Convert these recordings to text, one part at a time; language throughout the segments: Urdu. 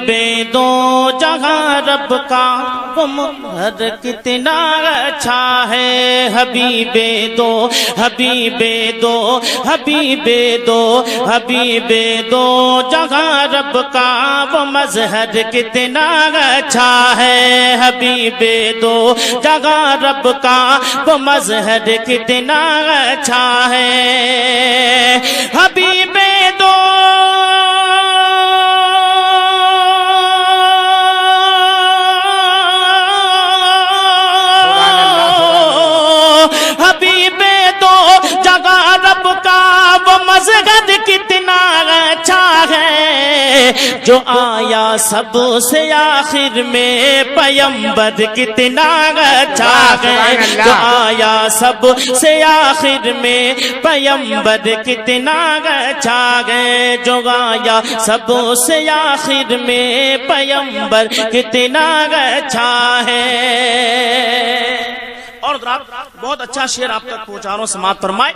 بے دو جہاں رب کا وہ مظہر کتنا اچھا ہے، حبیبے دو حبیبے دو حبیبے دو حبیبے دو جہاں رب کا وہ مظہر کتنا اچھا ہے، حبیبے دو جہاں رب کا وہ مظہر کتنا اچھا ہے، حبیبے دو مظہر کتنا اچھا ہے، جو آیا سب سے آخر میں پیمبر کتنا اچھا ہے، جو آیا سب سے آخر میں پیمبر کتنا اچھا ہے، جو آیا سب سے آخر میں پیمبر کتنا اچھا ہے۔ اور بہت اچھا شعر آپ تک پہنچا رہا ہوں، سماعت فرمائے۔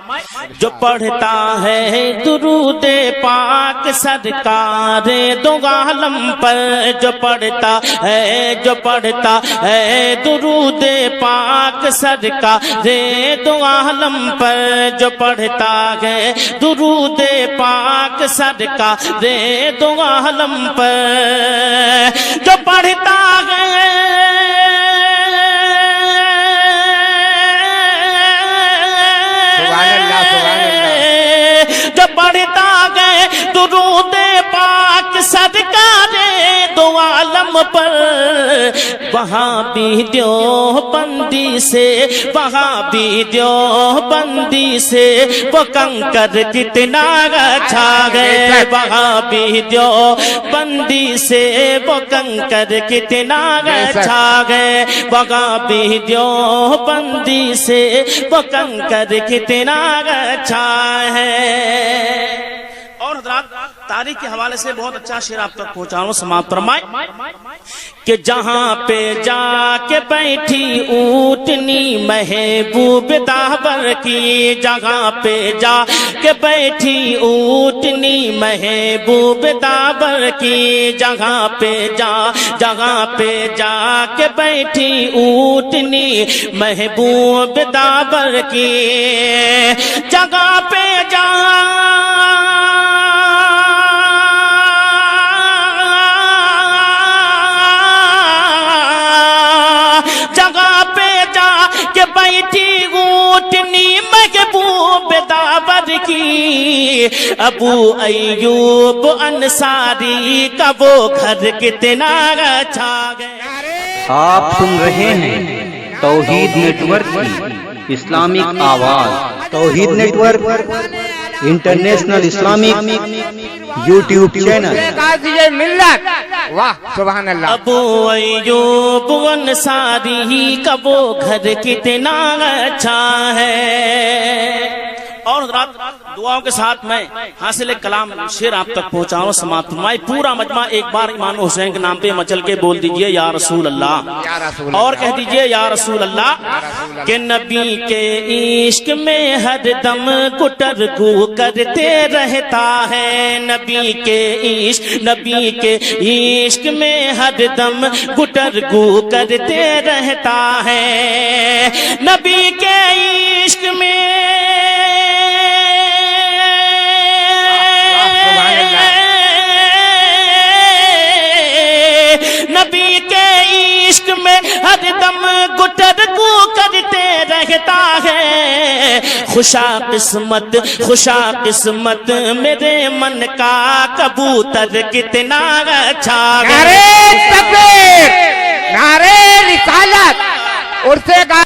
جو پڑھتا ہے درود پاک سرکار دو عالم پر، جو پڑھتا ہے درود پاک سرکار دو عالم پر، جو پڑھتا ہے درود پاک سرکار دو عالم پر، جو پڑھتا ہے جو پڑھتا گئے درود پاک سرکار دو عالم پر، وہاں بھی دیوبندی سے وہ کنکر کتنا اچھا ہے، وہاں بھی دیوبندی سے وہ کنکر کتنا اچھا ہے، وہاں بھی دیوبندی سے وہ کنکر کتنا اچھا ہے۔ اور حضرات تاریخ کے حوالے سے بہت اچھا شعر آپ تک پہنچا رہا ہوں، سماعت فرمائے کہ جہاں پہ جا کے بیٹھی اونٹنی محبوب داور کی، جہاں پہ جا کے بیٹھی اونٹنی محبوب داور کی، جہاں پہ جا کے بیٹھی اونٹنی محبوب داور کی، جگہ پہ جا بیٹھی اونٹنی محبوب داور کی، ابو ایوب انصاری کا وہ گھر کتنا اچھا گیا۔ آپ سن رہے ہیں توحید نیٹ ورک کی اسلامک آواز، Tauheed network international Islamic YouTube channel. واہ سبحان اللہ۔ ابو ایوب انصاری کا وہ گھر کتنا اچھا ہے۔ اور حضرات دعاؤں کے ساتھ میں حاصل کلام شعر آپ تک پہنچا رہا ہوں، سماعت فرمائے۔ پورا مجمع ایک بار امام حسین کے نام پہ مچل کے بول دیجئے یا رسول اللہ، اور کہہ دیجئے یا رسول اللہ، کہ نبی کے عشق میں ہر دم گٹر گو کرتے رہتا ہے، نبی کے عشق میں ہر دم گٹر گو کرتے رہتا ہے، نبی کے عشق میں نبی کے عشق میں ہر دم گٹر گو کرتے رہتا ہے، خوشا قسمت میرے من کا کبوتر کتنا اچھا ہے۔ نعرے تکبیر، نعرے رسالت، عرصے کا